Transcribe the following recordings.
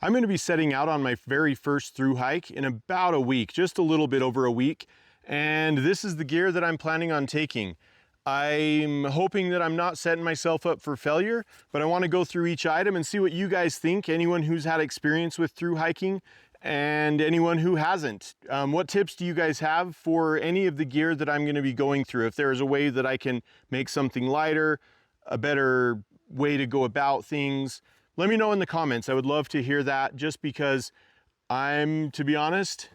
I'm going to be setting out on my very first through hike in about a week, just a little bit over a week. And this is the gear that I'm planning on taking. I'm hoping that I'm not setting myself up for failure, but I want to go through each item and see what you guys think, anyone who's had experience with through hiking and anyone who hasn't. What tips do you guys have for any of the gear that I'm going to be going through? If there is a way that I can make something lighter, a better way to go about things, let me know in the comments. I would love to hear that, just because I'm, to be honest,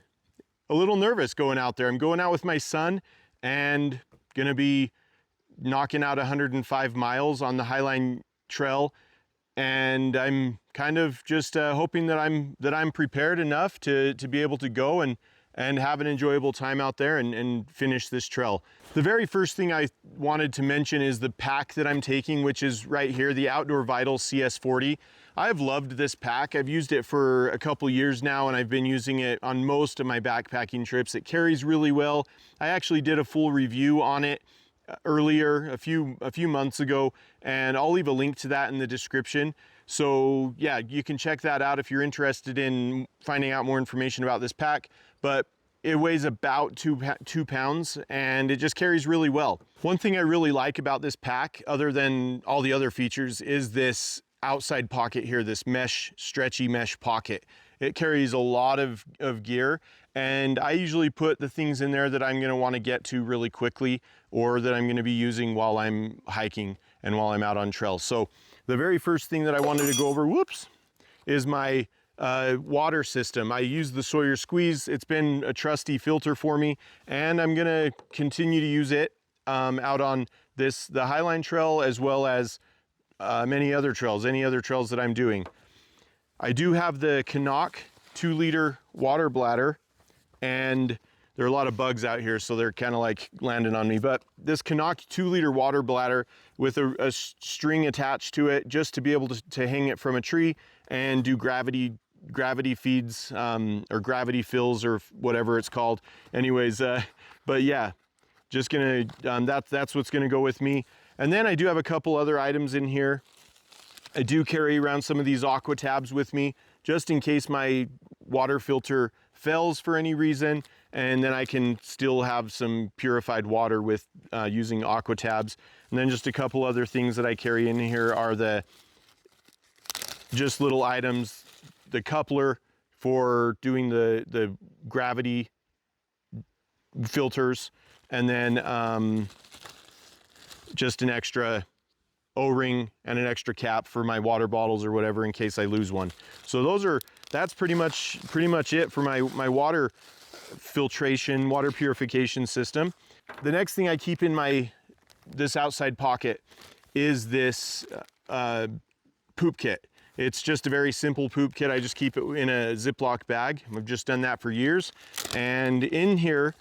a little nervous going out there. I'm going out with my son and gonna be knocking out 105 miles on the Highline trail. And I'm kind of just hoping that I'm prepared enough to be able to go and have an enjoyable time out there and finish this trail. The very first thing I wanted to mention is the pack that I'm taking, which is right here, the Outdoor Vitals CS40. I've loved this pack. I've used it for a couple years now, and I've been using it on most of my backpacking trips. It carries really well. I actually did a full review on it earlier, a few months ago, and I'll leave a link to that in the description. So yeah, you can check that out if you're interested in finding out more information about this pack. But it weighs about 2 pounds, and it just carries really well. One thing I really like about this pack, other than all the other features, is this outside pocket here, this stretchy mesh pocket. It carries a lot of gear, and I usually put the things in there that I'm gonna wanna get to really quickly, or that I'm gonna be using while I'm hiking and while I'm out on trails. So the very first thing that I wanted to go over, is my water system. I use the Sawyer Squeeze. It's been a trusty filter for me, and I'm gonna continue to use it out on the Highline trail, as well as any other trails that I'm doing. I do have the Hammock 2-liter water bladder, and there are a lot of bugs out here, so they're kind of like landing on me. But this Hammock 2-liter water bladder with a string attached to it, just to be able to hang it from a tree and do gravity feeds, or gravity fills, or whatever it's called. Anyways, but yeah, just gonna, that's what's gonna go with me. And then I do have a couple other items in here. I do carry around some of these aqua tabs with me, just in case my water filter fails for any reason, and then I can still have some purified water with using aqua tabs. And then just a couple other things that I carry in here are just little items, the coupler for doing the gravity filters, and then just an extra O-ring and an extra cap for my water bottles or whatever, in case I lose one. So that's pretty much it for my water filtration, water purification system. The next thing I keep in this outside pocket is this poop kit. It's just a very simple poop kit. I just keep it in a Ziploc bag. I've just done that for years. And in here,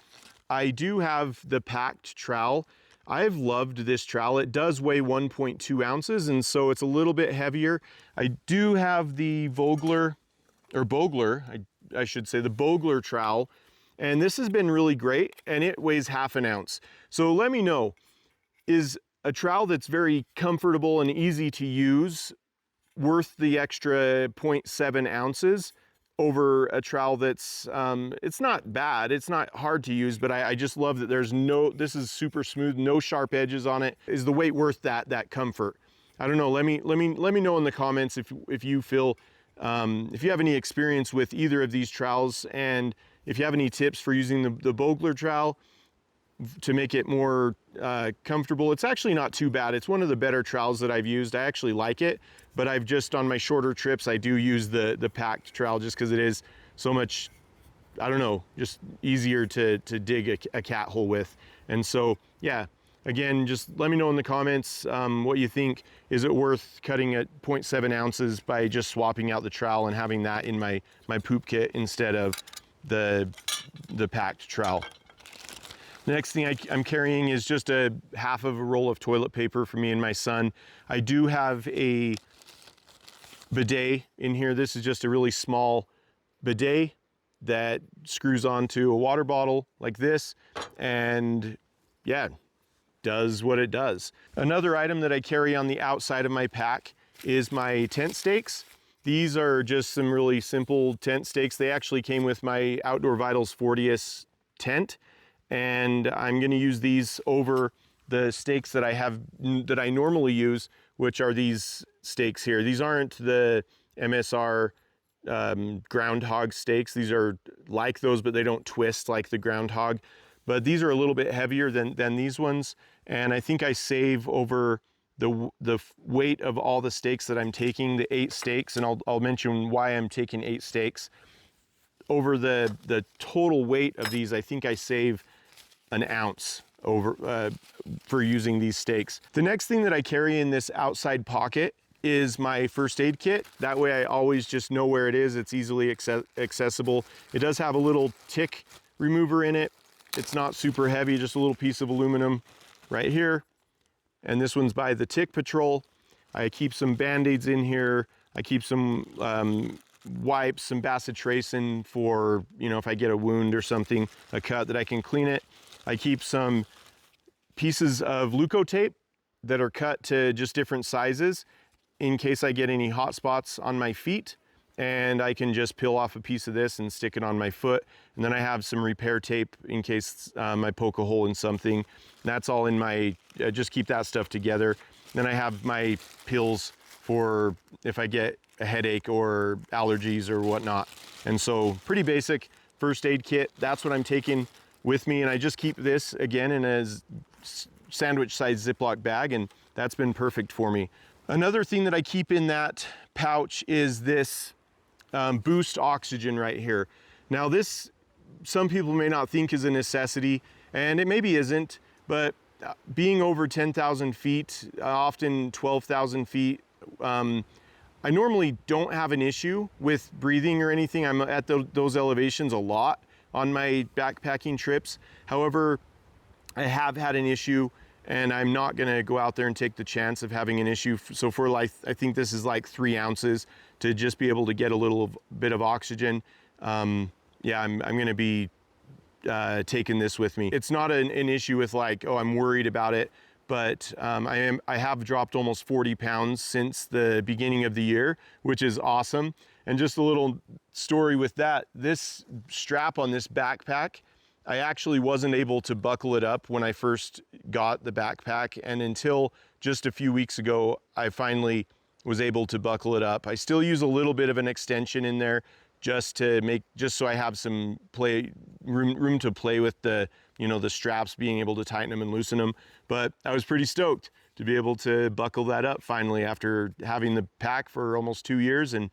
I do have the packed trowel. I've loved this trowel. It does weigh 1.2 ounces, and so it's a little bit heavier. I do have the Bogler, I should say, the Bogler trowel, and this has been really great, and it weighs ½ an ounce. So let me know, is a trowel that's very comfortable and easy to use worth the extra 0.7 ounces over a trowel that's, it's not bad, it's not hard to use, but I just love that this is super smooth, no sharp edges on it. Is the weight worth that comfort? I don't know, let me know in the comments if you feel, if you have any experience with either of these trowels, and if you have any tips for using the Bogler trowel to make it more comfortable. It's actually not too bad. It's one of the better trowels that I've used. I actually like it, but I've just, on my shorter trips, I do use the packed trowel, just because it is so much, I don't know, just easier to dig a cat hole with. And so, yeah, again, just let me know in the comments what you think. Is it worth cutting at 0.7 ounces by just swapping out the trowel and having that in my poop kit instead of the packed trowel? The next thing I'm carrying is just a half of a roll of toilet paper for me and my son. I do have a bidet in here. This is just a really small bidet that screws onto a water bottle like this, and yeah, does what it does. Another item that I carry on the outside of my pack is my tent stakes. These are just some really simple tent stakes. They actually came with my Outdoor Vitals 40th tent, and I'm going to use these over the stakes that I normally use, which are these stakes here. These aren't the MSR groundhog stakes. These are like those, but they don't twist like the groundhog. But these are a little bit heavier than these ones, and I think I save over the weight of all the stakes that I'm taking, the 8 stakes, and I'll mention why I'm taking 8 stakes. Over the total weight of these, I think I save an ounce over for using these stakes. The next thing that I carry in this outside pocket is my first aid kit. That way I always just know where it is. It's easily accessible. It does have a little tick remover in it. It's not super heavy, just a little piece of aluminum right here. And this one's by the Tick Patrol. I keep some Band-Aids in here. I keep some wipes, some bacitracin for, if I get a wound or something, a cut, that I can clean it. I keep some pieces of Leukotape that are cut to just different sizes in case I get any hot spots on my feet. And I can just peel off a piece of this and stick it on my foot. And then I have some repair tape in case I poke a hole in something. That's all in my, just keep that stuff together. Then I have my pills for if I get a headache or allergies or whatnot. And so pretty basic first aid kit. That's what I'm taking with me. And I just keep this again in a sandwich sized Ziploc bag, and that's been perfect for me. Another thing that I keep in that pouch is this boost oxygen right here. Now this, some people may not think is a necessity, and it maybe isn't, but being over 10,000 feet, often 12,000 feet, I normally don't have an issue with breathing or anything. I'm at those elevations a lot on my backpacking trips. However, I have had an issue, and I'm not gonna go out there and take the chance of having an issue. So for like, I think this is like 3 ounces to just be able to get a little bit of oxygen. Yeah, I'm gonna be taking this with me. It's not an issue with like, oh, I'm worried about it, but I have dropped almost 40 pounds since the beginning of the year, which is awesome. And just a little story with that, this strap on this backpack, I actually wasn't able to buckle it up when I first got the backpack, and until just a few weeks ago, I finally was able to buckle it up. I still use a little bit of an extension in there just so I have some room to play with the straps, being able to tighten them and loosen them. But I was pretty stoked to be able to buckle that up finally after having the pack for almost 2 years. And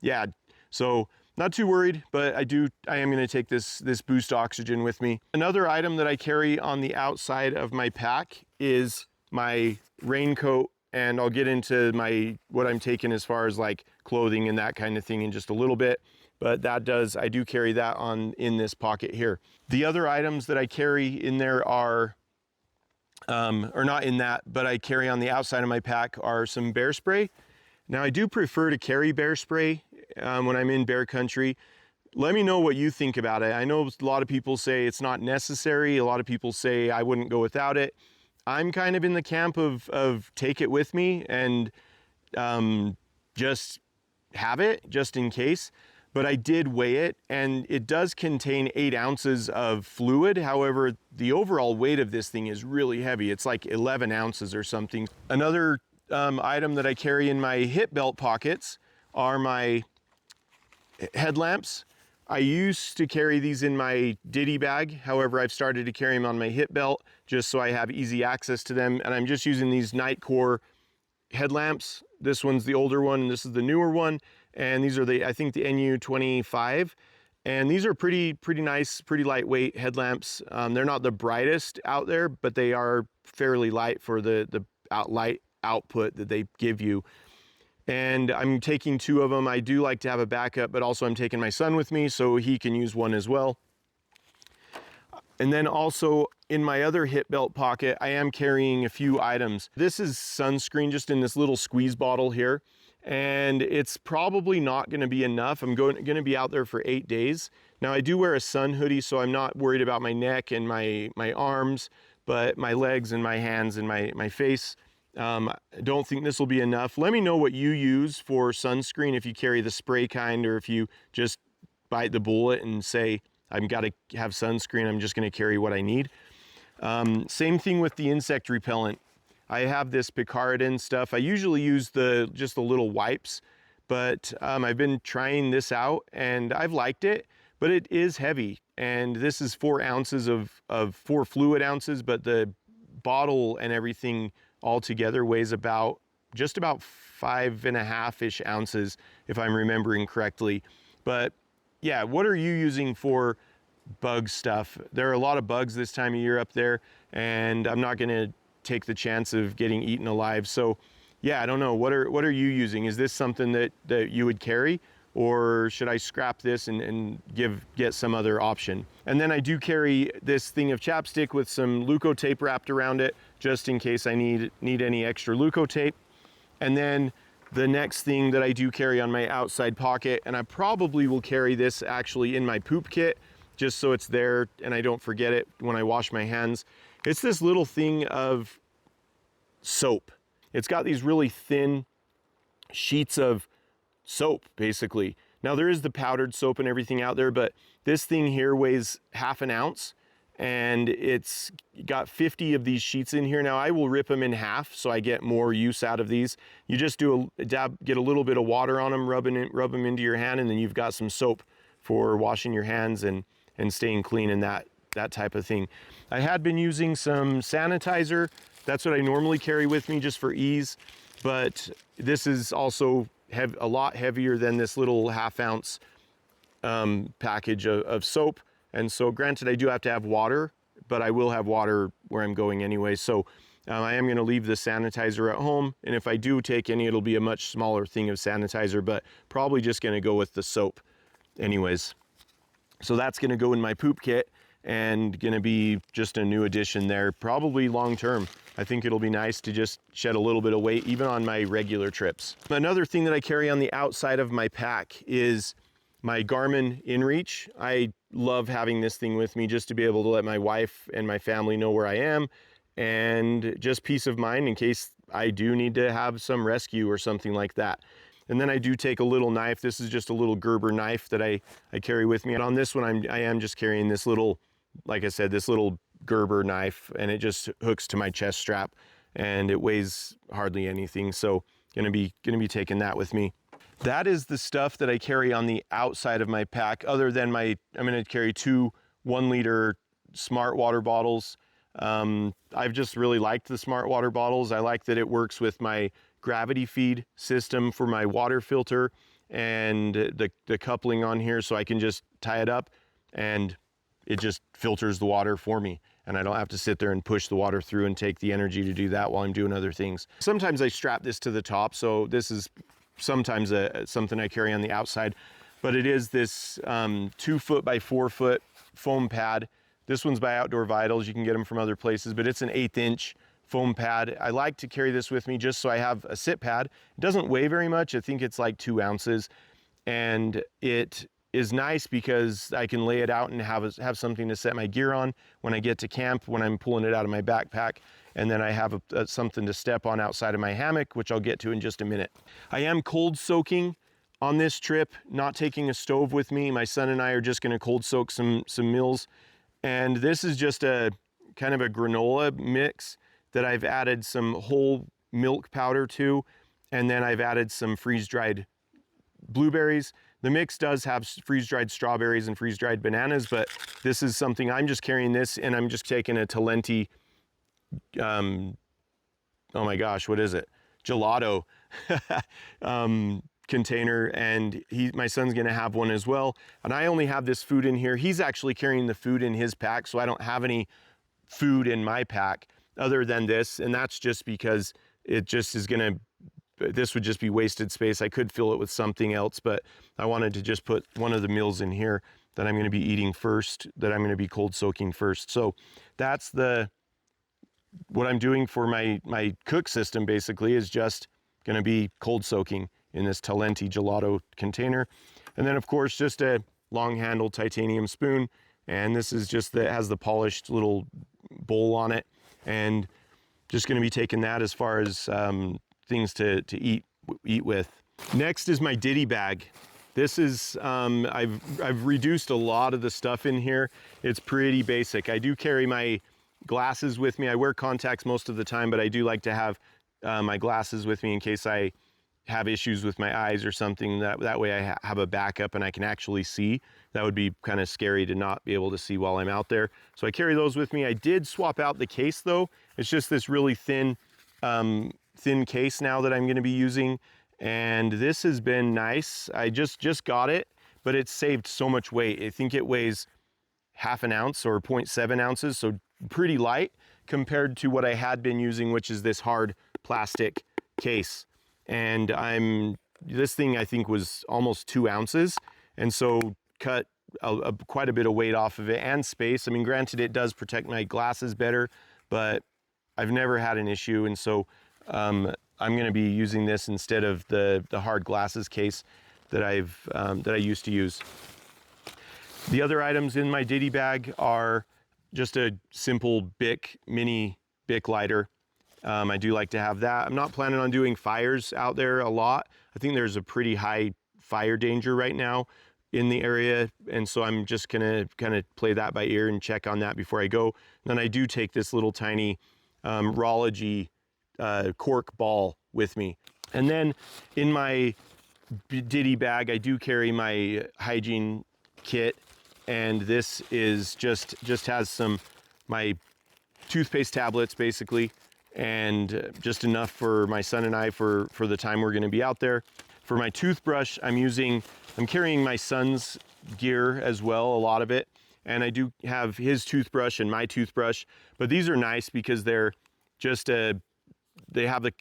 yeah, so not too worried, but I am gonna take this boost oxygen with me. Another item that I carry on the outside of my pack is my raincoat, and I'll get into what I'm taking as far as like clothing and that kind of thing in just a little bit. But I do carry that in this pocket here. The other items that I carry in there are, or not in that, but I carry on the outside of my pack are some bear spray. Now I do prefer to carry bear spray when I'm in bear country. Let me know what you think about it. I know a lot of people say it's not necessary. A lot of people say I wouldn't go without it. I'm kind of in the camp of take it with me and just have it just in case. But I did weigh it, and it does contain 8 ounces of fluid. However, the overall weight of this thing is really heavy. It's like 11 ounces or something. Another item that I carry in my hip belt pockets are my headlamps. I used to carry these in my Diddy bag. However, I've started to carry them on my hip belt just so I have easy access to them. And I'm just using these Nightcore headlamps. This one's the older one, and this is the newer one. And these are I think the NU25. And these are pretty nice, pretty lightweight headlamps. They're not the brightest out there, but they are fairly light for the light output that they give you. And I'm taking 2 of them. I do like to have a backup, but also I'm taking my son with me so he can use one as well. And then also in my other hip belt pocket, I am carrying a few items. This is sunscreen just in this little squeeze bottle here. And it's probably not gonna be enough. I'm gonna be out there for 8 days. Now I do wear a sun hoodie, so I'm not worried about my neck and my arms, but my legs and my hands and my face, I don't think this will be enough. Let me know what you use for sunscreen, if you carry the spray kind or if you just bite the bullet and say, I've got to have sunscreen, I'm just going to carry what I need. Same thing with the insect repellent. I have this picaridin stuff. I usually use just the little wipes, but I've been trying this out and I've liked it, but it is heavy. And this is 4 ounces of 4 fluid ounces, but the bottle and everything all together weighs just about 5.5-ish ounces, if I'm remembering correctly. But yeah, what are you using for bug stuff? There are a lot of bugs this time of year up there, and I'm not gonna take the chance of getting eaten alive. So yeah, I don't know, what are you using? Is this something that you would carry, or should I scrap this and get some other option? And then I do carry this thing of chapstick with some Leuco tape wrapped around it, just in case I need any extra Leuco tape. And then the next thing that I do carry on my outside pocket, and I probably will carry this actually in my poop kit, just so it's there and I don't forget it when I wash my hands. It's this little thing of soap. It's got these really thin sheets of soap, basically. Now there is the powdered soap and everything out there, but this thing here weighs 1/2 ounce, and it's got 50 of these sheets in here. Now I will rip them in half so I get more use out of these. You just do a dab, get a little bit of water on them, rub them into your hand, and then you've got some soap for washing your hands and staying clean and that type of thing. I had been using some sanitizer. That's what I normally carry with me just for ease, but this is also a lot heavier than this little 1/2 ounce package of soap. And so granted, I do have to have water, but I will have water where I'm going anyway. So I am gonna leave the sanitizer at home. And if I do take any, it'll be a much smaller thing of sanitizer, but probably just gonna go with the soap anyways. So that's gonna go in my poop kit and gonna be just a new addition there, probably long term. I think it'll be nice to just shed a little bit of weight, even on my regular trips. Another thing that I carry on the outside of my pack is my Garmin InReach. I love having this thing with me just to be able to let my wife and my family know where I am, and just peace of mind in case I do need to have some rescue or something like that. And then I do take a little knife. This is just a little Gerber knife that I carry with me. And on this one, I am just carrying this little, like I said, this little Gerber knife, and it just hooks to my chest strap, and it weighs hardly anything. So gonna be taking that with me. That is the stuff that I carry on the outside of my pack, other than I'm gonna carry 2 1-liter smart water bottles. I've just really liked the smart water bottles. I like that it works with my gravity feed system for my water filter and the coupling on here, so I can just tie it up and it just filters the water for me. And I don't have to sit there and push the water through and take the energy to do that while I'm doing other things. Sometimes I strap this to the top, so this is sometimes something I carry on the outside, but it is this 2 foot by 4 foot foam pad. This one's by Outdoor Vitals. You can get them from other places, but it's an 1/8 inch foam pad. I like to carry this with me just so I have a sit pad. It doesn't weigh very much. I think it's like 2 ounces, and it is nice because I can lay it out and have something to set my gear on when I get to camp, when I'm pulling it out of my backpack. And then I have something to step on outside of my hammock, which I'll get to in just a minute. I am cold soaking on this trip, not taking a stove with me. My son and I are just gonna cold soak some meals. And this is just a kind of a granola mix that I've added some whole milk powder to, and then I've added some freeze-dried blueberries. The mix does have freeze-dried strawberries and freeze-dried bananas, but this is something, I'm just carrying this, and I'm just taking a Talenti, oh my gosh, what is it? Gelato container, and my son's gonna have one as well. And I only have this food in here. He's actually carrying the food in his pack, so I don't have any food in my pack other than this, and that's just because it just is gonna, this would just be wasted space. I could fill it with something else, but I wanted to just put one of the meals in here that I'm gonna be eating first, that I'm gonna be cold soaking first. So that's what I'm doing for my cook system, basically, is just gonna be cold soaking in this Talenti Gelato container. And then of course, just a long handled titanium spoon. And this is just has the polished little bowl on it. And just going to be taking that as far as things to eat with. Next is my Diddy bag. This is, I've reduced a lot of the stuff in here. It's pretty basic. I do carry my glasses with me. I wear contacts most of the time, but I do like to have my glasses with me in case I have issues with my eyes or something. That way I have a backup and I can actually see. That would be kind of scary to not be able to see while I'm out there. So I carry those with me. I did swap out the case though. It's just this really thin case now that I'm going to be using. And this has been nice. I just got it, but it's saved so much weight. I think it weighs ½ ounce or 0.7 ounces, so pretty light compared to what I had been using, which is this hard plastic case. And this thing I think was almost 2 ounces, and so cut quite a bit of weight off of it and space. I mean, granted, it does protect my glasses better, but I've never had an issue, and so I'm going to be using this instead of the hard glasses case that I used to use. The other items in my Diddy bag are just a simple mini Bic lighter. I do like to have that. I'm not planning on doing fires out there a lot. I think there's a pretty high fire danger right now in the area, and so I'm just gonna kind of play that by ear and check on that before I go. And then I do take this little tiny Rology cork ball with me. And then in my Diddy bag, I do carry my hygiene kit, and this is just has my toothpaste tablets basically, and just enough for my son and I for the time we're going to be out there. For my toothbrush, I'm carrying my son's gear as well, a lot of it, and I do have his toothbrush and my toothbrush, but these are nice because they're just they have a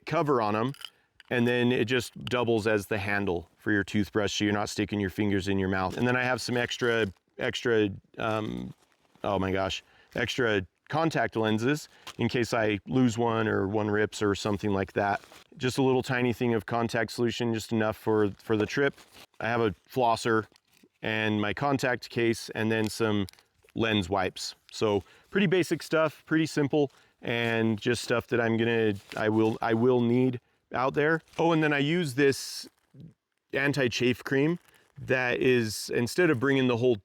cover on them, and then it just doubles as the handle for your toothbrush, so you're not sticking your fingers in your mouth. And then I have some extra contact lenses in case I lose one or one rips or something like that. Just a little tiny thing of contact solution, just enough for the trip. I have a flosser and my contact case, and then some lens wipes. So pretty basic stuff, pretty simple, and just stuff that I will need out there. Oh, and then I use this anti-chafe cream that is, instead of bringing the whole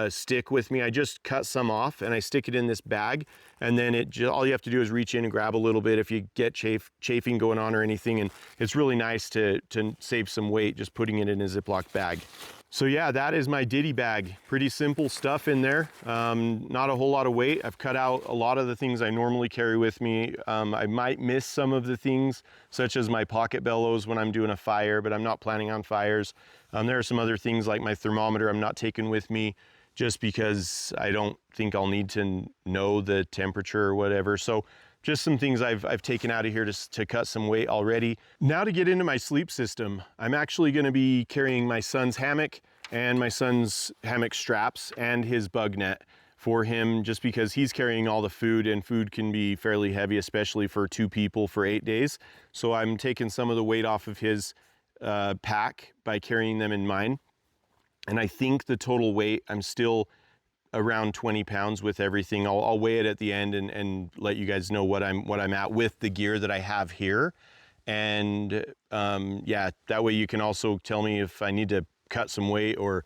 stick with me, I just cut some off and I stick it in this bag, and then all you have to do is reach in and grab a little bit if you get chafing going on or anything, and it's really nice to save some weight just putting it in a Ziploc bag. So yeah, that is my Diddy bag. Pretty simple stuff in there. Not a whole lot of weight. I've cut out a lot of the things I normally carry with me. I might miss some of the things, such as my pocket bellows when I'm doing a fire, but I'm not planning on fires. There are some other things like my thermometer I'm not taking with me, just because I don't think I'll need to know the temperature or whatever. So just some things I've taken out of here to cut some weight already. Now to get into my sleep system, I'm actually going to be carrying my son's hammock and my son's hammock straps and his bug net for him, just because he's carrying all the food, and food can be fairly heavy, especially for 2 people for 8 days. So I'm taking some of the weight off of his pack by carrying them in mine. And I think the total weight, I'm still around 20 pounds with everything. I'll weigh it at the end and let you guys know what I'm at with the gear that I have here. And yeah, that way you can also tell me if I need to cut some weight or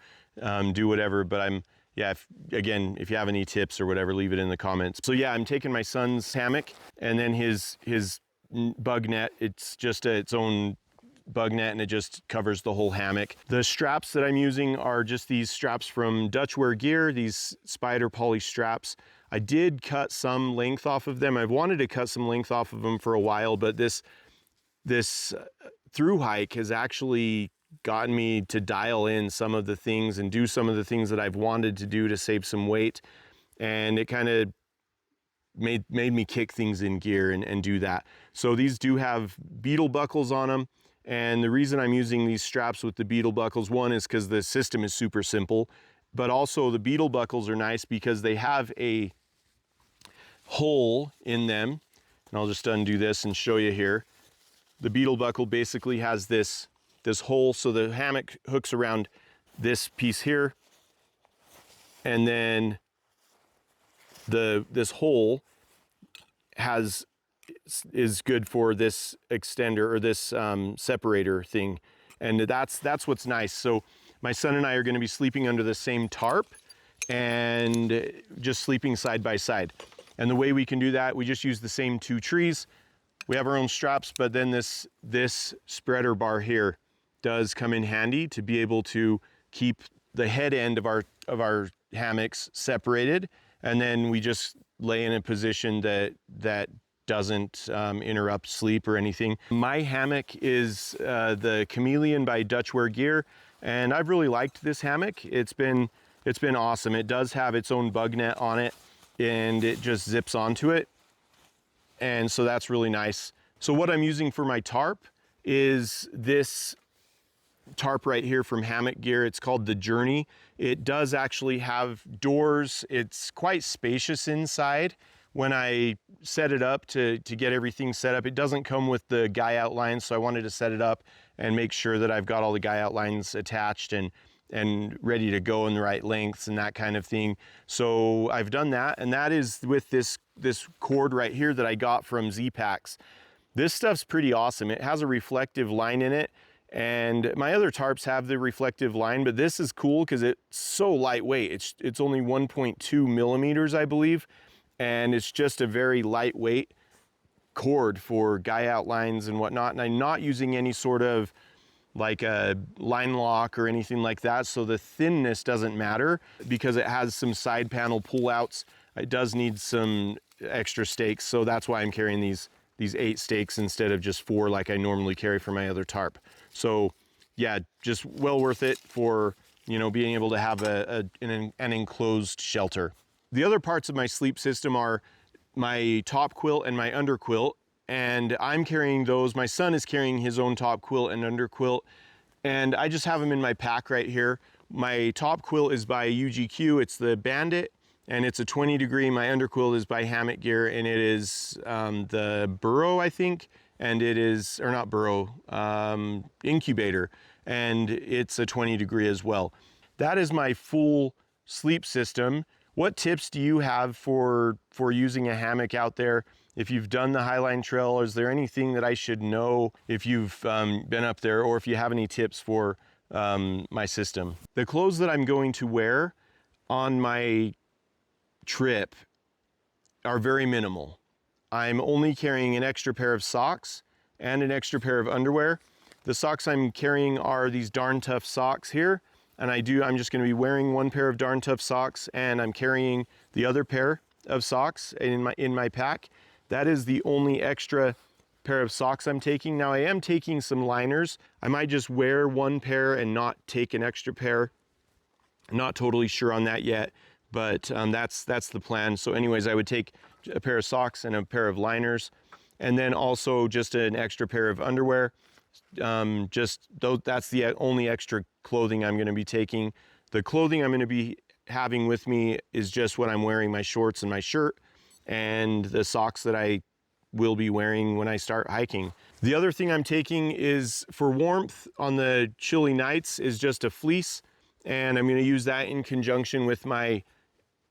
do whatever. But if you have any tips or whatever, leave it in the comments. So yeah, I'm taking my son's hammock and then his bug net. It's just its own bug net, and it just covers the whole hammock. The straps that I'm using are just these straps from Dutchwear Gear, these spider poly straps. I did cut some length off of them. I've wanted to cut some length off of them for a while, but this through hike has actually gotten me to dial in some of the things and do some of the things that I've wanted to do to save some weight, and it kind of made me kick things in gear and do that. So these do have beetle buckles on them. And the reason I'm using these straps with the beetle buckles, one is because the system is super simple, but also the beetle buckles are nice because they have a hole in them. And I'll just undo this and show you here. The beetle buckle basically has this hole, so the hammock hooks around this piece here, and then this hole is good for this extender or this separator thing. And that's what's nice. So my son and I are going to be sleeping under the same tarp and just sleeping side by side. And the way we can do that, we just use the same 2 trees. We have our own straps, but then this spreader bar here does come in handy to be able to keep the head end of our hammocks separated, and then we just lay in a position that doesn't interrupt sleep or anything. My hammock is the Chameleon by Dutchware Gear, and I've really liked this hammock. It's been awesome. It does have its own bug net on it, and it just zips onto it, and so that's really nice. So what I'm using for my tarp is this tarp right here from Hammock Gear. It's called the Journey. It does actually have doors. It's quite spacious inside. When I set it up to get everything set up, it doesn't come with the guy outlines, so I wanted to set it up and make sure that I've got all the guy outlines attached and ready to go in the right lengths and that kind of thing. So I've done that, and that is with this cord right here that I got from Z-Packs. This stuff's pretty awesome. It has a reflective line in it, and my other tarps have the reflective line, but this is cool because it's so lightweight. It's only 1.2 millimeters, I believe, and it's just a very lightweight cord for guy outlines and whatnot. And I'm not using any sort of like a line lock or anything like that, so the thinness doesn't matter because it has some side panel pullouts. It does need some extra stakes, so that's why I'm carrying these 8 stakes instead of just 4 like I normally carry for my other tarp. So yeah, just well worth it for, you know, being able to have an enclosed shelter. The other parts of my sleep system are my top quilt and my under quilt, and I'm carrying those. My son is carrying his own top quilt and under quilt, and I just have them in my pack right here. My top quilt is by UGQ. It's the Bandit, and it's a 20 degree. My under quilt is by Hammock Gear, and it is the Burrow, I think, and it is, or not Burrow, Incubator, and it's a 20 degree as well. That is my full sleep system. What tips do you have for using a hammock out there? If you've done the Highline Trail, is there anything that I should know if you've been up there, or if you have any tips for my system? The clothes that I'm going to wear on my trip are very minimal. I'm only carrying an extra pair of socks and an extra pair of underwear. The socks I'm carrying are these Darn Tough socks here, and I'm just going to be wearing 1 pair of Darn Tough socks, and I'm carrying the other pair of socks in my pack. That is the only extra pair of socks I'm taking. Now I am taking some liners. I might just wear 1 pair and not take an extra pair. I'm not totally sure on that yet, but that's the plan. So anyways, I would take a pair of socks and a pair of liners, and then also just an extra pair of underwear. That's the only extra clothing I'm going to be taking. The clothing I'm going to be having with me is just what I'm wearing, my shorts and my shirt, and the socks that I will be wearing when I start hiking. The other thing I'm taking is for warmth on the chilly nights is just a fleece, and I'm going to use that in conjunction with my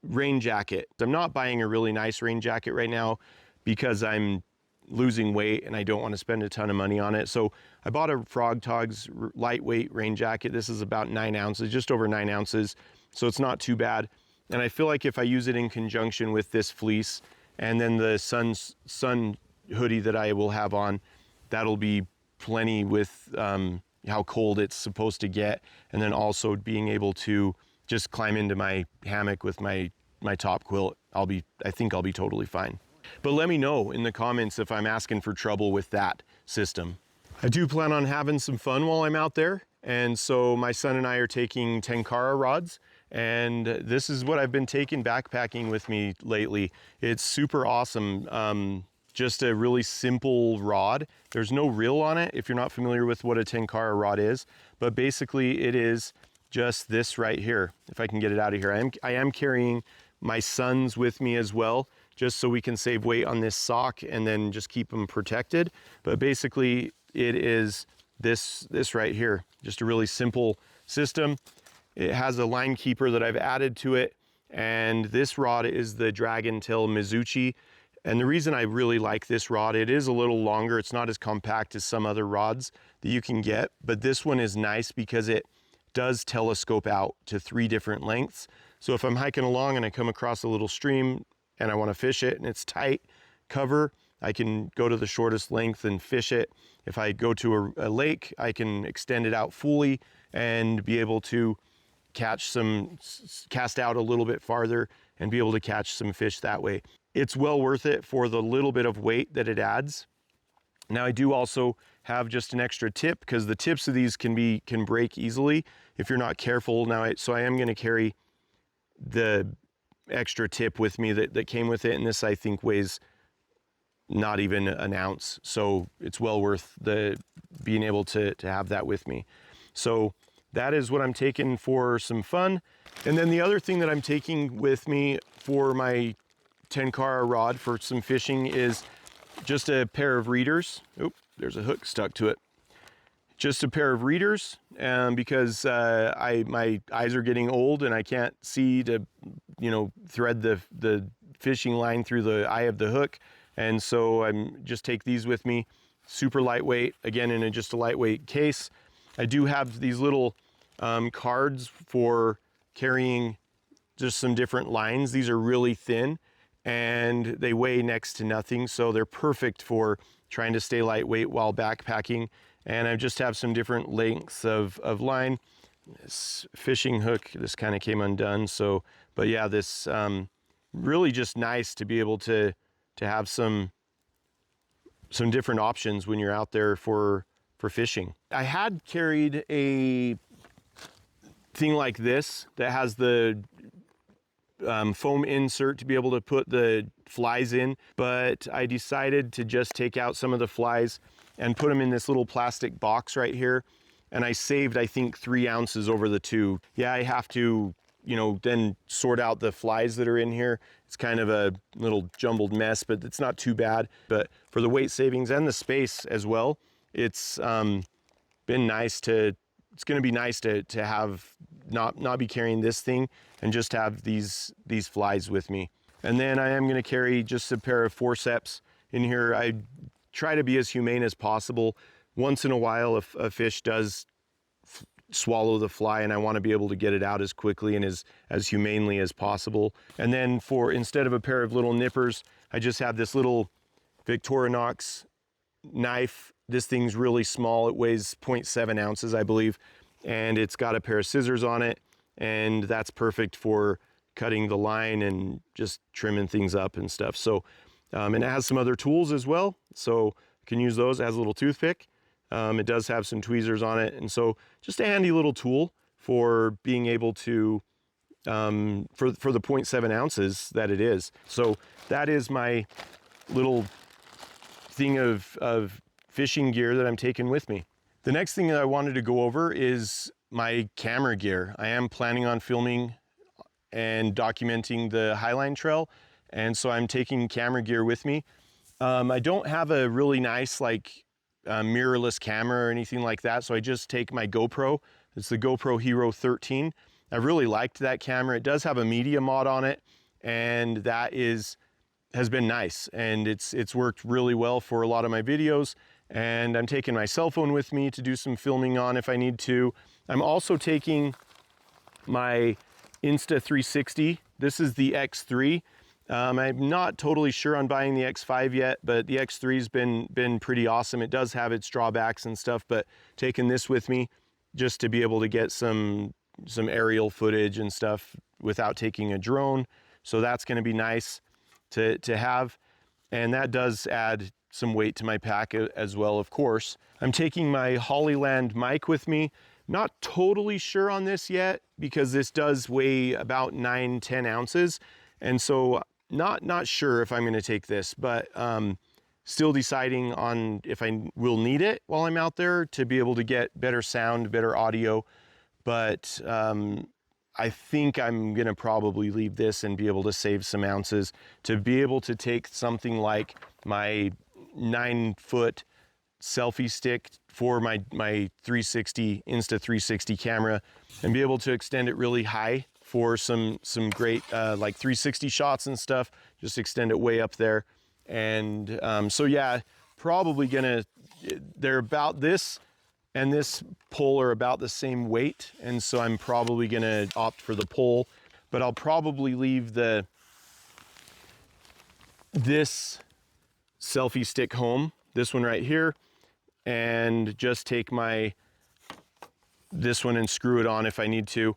rain jacket. I'm not buying a really nice rain jacket right now because I'm losing weight and I don't want to spend a ton of money on it. So I bought a Frog Togs lightweight rain jacket. This is about 9 ounces, just over 9 ounces. So it's not too bad. And I feel like if I use it in conjunction with this fleece and then the sun hoodie that I will have on, that'll be plenty with how cold it's supposed to get. And then also being able to just climb into my hammock with my top quilt, I think I'll be totally fine. But let me know in the comments if I'm asking for trouble with that system. I do plan on having some fun while I'm out there, and so my son and I are taking Tenkara rods, and this is what I've been taking backpacking with me lately. It's super awesome. Just a really simple rod. There's no reel on it if you're not familiar with what a Tenkara rod is, but basically it is just this right here. If I can get it out of here. I am carrying my son's with me as well, just so we can save weight on this sock and then just keep them protected. But basically it is this right here, just a really simple system. It has a line keeper that I've added to it, and this rod is the Dragon Tail Mizuchi. And the reason I really like this rod, it is a little longer. It's not as compact as some other rods that you can get, but this one is nice because it does telescope out to 3 different lengths. So if I'm hiking along and I come across a little stream and I want to fish it and it's tight cover, I can go to the shortest length and fish it. If I go to a lake, I can extend it out fully and be able to cast out a little bit farther and be able to catch some fish that way. It's well worth it for the little bit of weight that it adds. Now I do also have just an extra tip, because the tips of these can break easily if you're not careful. So I am going to carry the extra tip with me that came with it, and this I think weighs not even an ounce, so it's well worth being able to have that with me. So that is what I'm taking for some fun. And then the other thing that I'm taking with me for my Tenkara rod for some fishing is just a pair of readers. Oop, there's a hook stuck to it. Just a pair of readers, because my eyes are getting old and I can't see to, thread the fishing line through the eye of the hook. And so I'm just take these with me, super lightweight, again in just a lightweight case. I do have these little cards for carrying just some different lines. These are really thin and they weigh next to nothing, so they're perfect for trying to stay lightweight while backpacking. And I just have some different lengths of line. This fishing hook, this kind of came undone, so, but yeah, this really just nice to be able to have some different options when you're out there for fishing. I had carried a thing like this that has the foam insert to be able to put the flies in, but I decided to just take out some of the flies and put them in this little plastic box right here, and I saved, I think, 3 ounces over the 2. Yeah, I have to then sort out the flies that are in here. It's kind of a little jumbled mess, but it's not too bad. But for the weight savings and the space as well, it's been nice it's going to be nice to have not be carrying this thing and just have these flies with me. And then I am going to carry just a pair of forceps in here. I try to be as humane as possible. Once in a while, if a fish does swallow the fly and I want to be able to get it out as quickly and as humanely as possible. And then instead of a pair of little nippers, I just have this little Victorinox knife. This thing's really small. It weighs 0.7 ounces, I believe. And it's got a pair of scissors on it. And that's perfect for cutting the line and just trimming things up and stuff. So, and it has some other tools as well. So you can use those. It has a little toothpick. It does have some tweezers on it. And so just a handy little tool for being able to, for the 0.7 ounces that it is. So that is my little thing of fishing gear that I'm taking with me. The next thing that I wanted to go over is my camera gear. I am planning on filming and documenting the highline trail. And so I'm taking camera gear with me. I don't have a really nice, mirrorless camera or anything like that, so I just take my GoPro. It's the GoPro Hero 13. I really liked that camera. It does have a media mod on it, and that has been nice, and it's worked really well for a lot of my videos. And I'm taking my cell phone with me to do some filming on if I need to. I'm also taking my Insta360. This is the X3. I'm not totally sure on buying the X5 yet, but the X3's been pretty awesome. It does have its drawbacks and stuff, but taking this with me just to be able to get some aerial footage and stuff without taking a drone. So that's going to be nice to have. And that does add some weight to my pack as well, of course. I'm taking my Hollyland mic with me. Not totally sure on this yet because this does weigh about 9-10 ounces. And so not sure if I'm going to take this, but still deciding on if I will need it while I'm out there to be able to get better sound, better audio. But I think I'm going to probably leave this and be able to save some ounces to be able to take something like my 9-foot selfie stick for my 360 Insta360 camera and be able to extend it really high for some great 360 shots and stuff. Just extend it way up there And so yeah, probably gonna, they're about this and this pole are about the same weight. And so I'm probably gonna opt for the pole, but I'll probably leave this selfie stick home, this one right here, and just take this one and screw it on if I need to.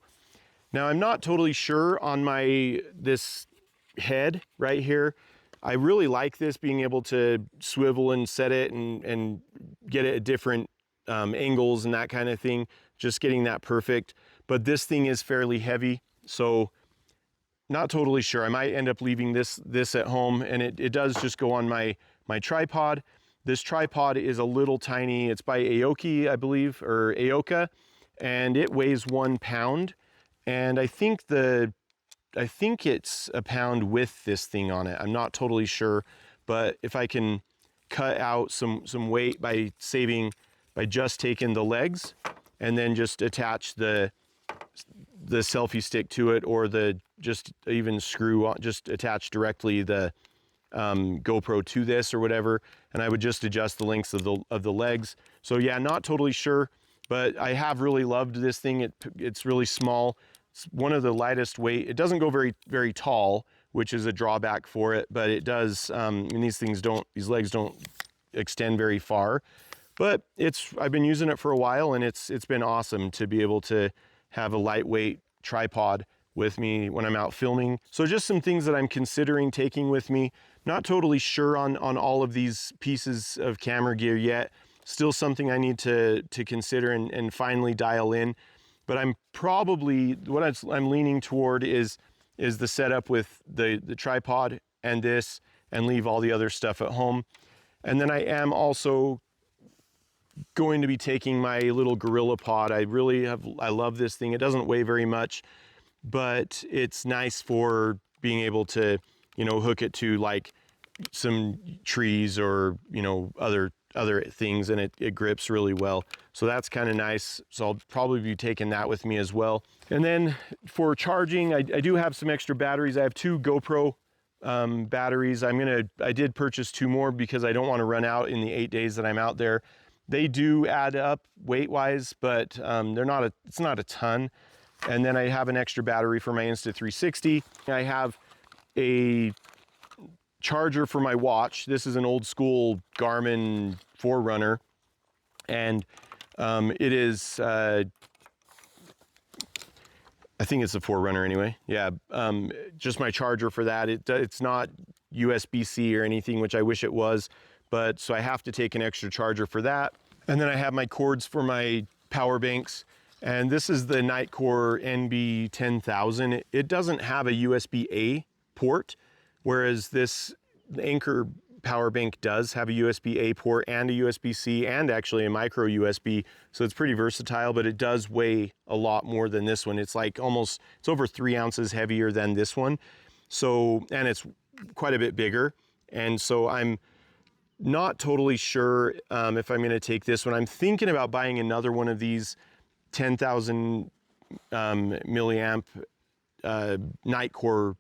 Now I'm not totally sure on this head right here. I really like this, being able to swivel and set it and get it at different angles and that kind of thing, just getting that perfect. But this thing is fairly heavy, so not totally sure. I might end up leaving this at home, and it does just go on my tripod. This tripod is a little tiny, it's by Aoki, I believe, or Aoka, and it weighs 1 pound. And I think it's a pound with this thing on it. I'm not totally sure, but if I can cut out some weight by just taking the legs and then just attach the selfie stick to it, or just even screw on, just attach directly the GoPro to this or whatever, and I would just adjust the lengths of the legs. So yeah, not totally sure, but I have really loved this thing. It's really small. It's one of the lightest weight. It doesn't go very tall, which is a drawback for it, but it does, and these legs don't extend very far. But I've been using it for a while, and it's been awesome to be able to have a lightweight tripod with me when I'm out filming. So just some things that I'm considering taking with me. Not totally sure on all of these pieces of camera gear yet. Still something I need to consider and finally dial in. But I'm probably, what I'm leaning toward is the setup with the tripod and this, and leave all the other stuff at home. And then I am also going to be taking my little Gorilla Pod. I love this thing. It doesn't weigh very much, but it's nice for being able to, hook it to like some trees or, other things, and it grips really well. So that's kind of nice. So I'll probably be taking that with me as well. And then for charging, I do have some extra batteries. I have 2 GoPro batteries. I did purchase 2 more because I don't want to run out in the 8 days that I'm out there. They do add up weight-wise, but it's not a ton. And then I have an extra battery for my Insta360. I have a charger for my watch. This is an old school Garmin Forerunner, and it is, I think it's a Forerunner anyway. Yeah, just my charger for that. It's not USB-C or anything, which I wish it was. But so I have to take an extra charger for that. And then I have my cords for my power banks. And this is the Nitecore NB10000. It doesn't have a USB-A port, whereas this Anker power bank does have a USB-A port and a USB-C and actually a micro USB. So it's pretty versatile, but it does weigh a lot more than this one. It's like it's over 3 ounces heavier than this one. So, and it's quite a bit bigger. And so I'm not totally sure if I'm going to take this one. I'm thinking about buying another one of these 10,000 milliamp Nitecore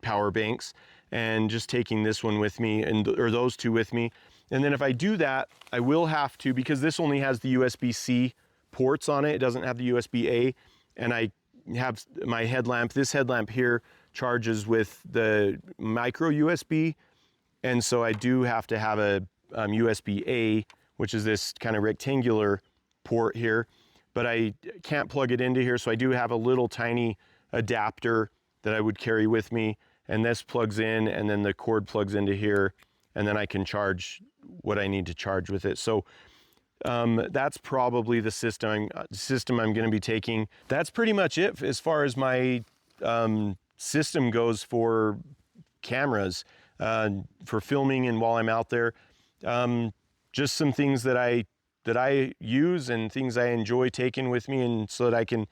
power banks, and just taking this one with me, or those 2 with me. And then if I do that, I will have to, because this only has the USB-C ports on it. It doesn't have the USB-A, and I have my headlamp. This headlamp here charges with the micro USB. And so I do have to have a USB-A, which is this kind of rectangular port here, but I can't plug it into here. So I do have a little tiny adapter that I would carry with me, and this plugs in, and then the cord plugs into here, and then I can charge what I need to charge with it. So that's probably the system I'm going to be taking. That's pretty much it as far as my system goes for cameras. For filming and while I'm out there. Just some things that I use and things I enjoy taking with me, and so that I can,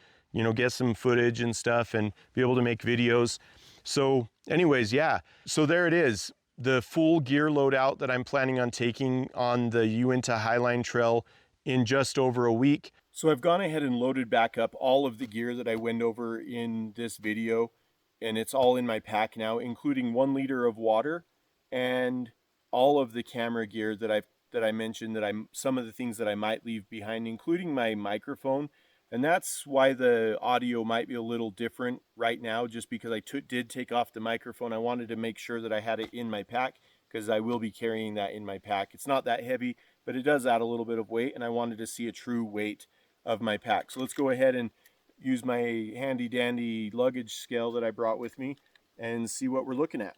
get some footage and stuff and be able to make videos. So anyways, yeah. So there it is. The full gear loadout that I'm planning on taking on the Uinta Highline Trail in just over a week. So I've gone ahead and loaded back up all of the gear that I went over in this video, and it's all in my pack now, including 1 liter of water and all of the camera gear that I mentioned, some of the things that I might leave behind, including my microphone. And that's why the audio might be a little different right now, just because I did take off the microphone. I wanted to make sure that I had it in my pack, because I will be carrying that in my pack. It's not that heavy, but it does add a little bit of weight, and I wanted to see a true weight of my pack. So let's go ahead and use my handy dandy luggage scale that I brought with me and see what we're looking at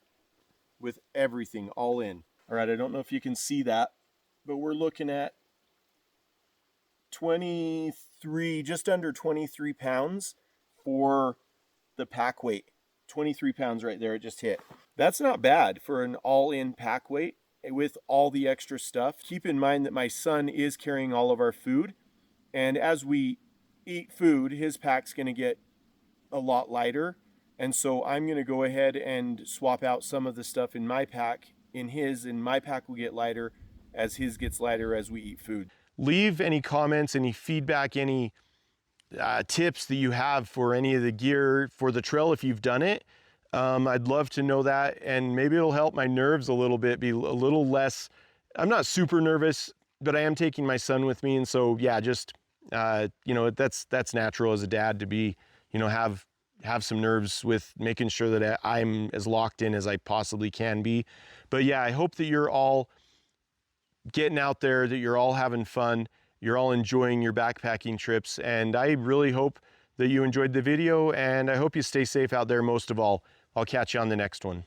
with everything all in. All right, I don't know if you can see that, but we're looking at 23, just under 23 pounds for the pack weight. 23 pounds right there, it just hit. That's not bad for an all-in pack weight with all the extra stuff. Keep in mind that my son is carrying all of our food, and as we eat food, his pack's gonna get a lot lighter. And so I'm gonna go ahead and swap out some of the stuff in my pack in his, and my pack will get lighter as his gets lighter as we eat food. Leave any comments, any feedback, any tips that you have for any of the gear for the trail if you've done it. I'd love to know that, and maybe it'll help my nerves a little bit, be a little less. I'm not super nervous, but I am taking my son with me, and so yeah, just you know, that's natural as a dad to be, you know, have some nerves with making sure that I'm as locked in as I possibly can be. But yeah, I hope that you're all getting out there, that you're all having fun, you're all enjoying your backpacking trips, and I really hope that you enjoyed the video, and I hope you stay safe out there most of all. I'll catch you on the next one.